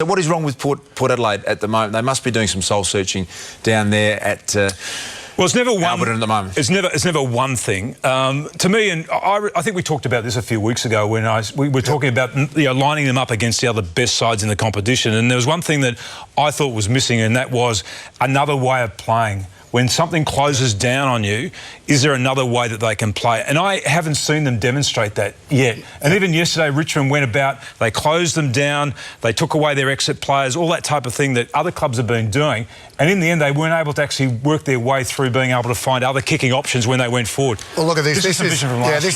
So what is wrong with Port Adelaide at the moment? They must be doing some soul searching down there at well, it's never one. Albert at the moment. It's never one thing. To me, and I think we talked about this a few weeks ago when we were talking about lining them up against the other best sides in the competition. And there was one thing that I thought was missing, and that was another way of playing. When something closes down on you, is there another way that they can play? And I haven't seen them demonstrate that yet. And even yesterday, Richmond went about, they closed them down, they took away their exit players, all that type of thing that other clubs have been doing. And in the end, they weren't able to actually work their way through being able to find other kicking options when they went forward. Well, look at this. This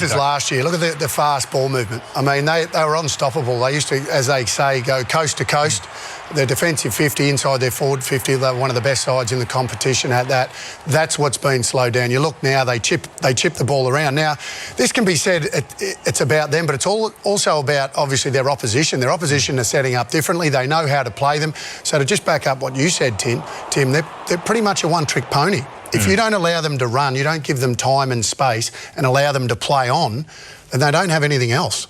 is last year. Look at the fast ball movement. I mean, they were unstoppable. They used to, as they say, go coast to coast. Their defensive 50 inside their forward 50, they're one of the best sides in the competition at that. That's what's been slowed down. You look now, they chip the ball around. Now, this can be said, it's about them, but it's also about, obviously, their opposition. Their opposition are setting up differently. They know how to play them. So to just back up what you said, Tim, they're pretty much a one-trick pony. If you don't allow them to run, you don't give them time and space and allow them to play on, then they don't have anything else.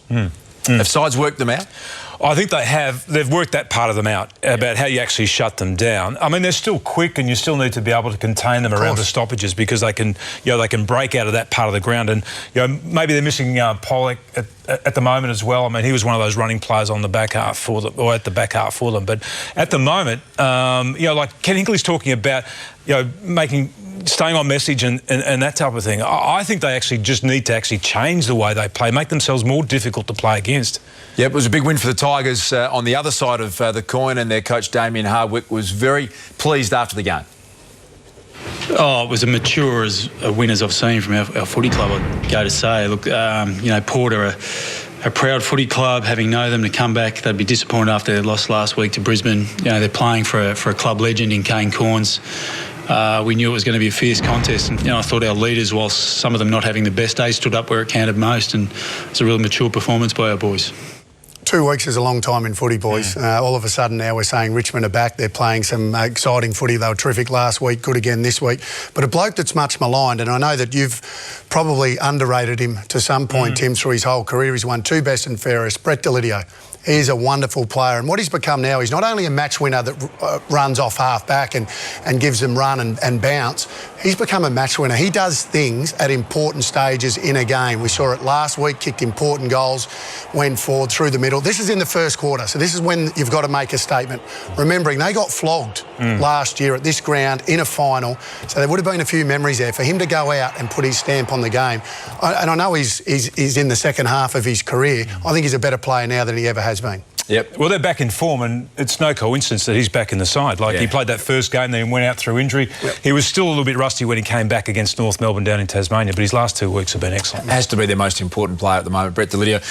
Have sides worked them out? I think they have. They've worked that part of them out about how you actually shut them down. I mean, they're still quick, and you still need to be able to contain them around the stoppages because they can, they can break out of that part of the ground. And maybe they're missing Pollock at the moment as well. I mean, he was one of those running players on the back half for them, or at the back half for them. But at the moment, like Ken Hinkley's talking about, staying on message and that type of thing. I think they actually just need to change the way they play, make themselves more difficult to play against. Yeah, it was a big win for the Tigers on the other side of the coin, and their coach Damien Hardwick was very pleased after the game. Oh, it was as mature as a win as I've seen from our footy club, I'd go to say. Look, Port are a proud footy club, having known them to come back. They'd be disappointed after their loss last week to Brisbane. They're playing for a club legend in Kane Corns. We knew it was going to be a fierce contest, and I thought our leaders, whilst some of them not having the best day, stood up where it counted most, and it's a really mature performance by our boys. 2 weeks is a long time in footy, boys. All of a sudden now we're saying Richmond are back. They're playing some exciting footy. They were terrific last week, good again this week. But a bloke that's much maligned, and I know that you've probably underrated him to some point, Tim, through his whole career. He's won 2 best and fairest. Brett Delidio. He's a wonderful player, and what he's become now, he's not only a match winner that runs off half-back and gives them run and bounce, he's become a match winner. He does things at important stages in a game. We saw it last week, kicked important goals, went forward through the middle. This is in the first quarter, so this is when you've got to make a statement. Remembering, they got flogged last year at this ground in a final, so there would have been a few memories there. For him to go out and put his stamp on the game, and I know he's in the second half of his career, I think he's a better player now than he ever has been. Yep. Well, they're back in form, and it's no coincidence that he's back in the side. He played that first game, then went out through injury. He was still a little bit rusty when he came back against North Melbourne down in Tasmania, but his last 2 weeks have been excellent. Has to be their most important player at the moment, Brett Delidio.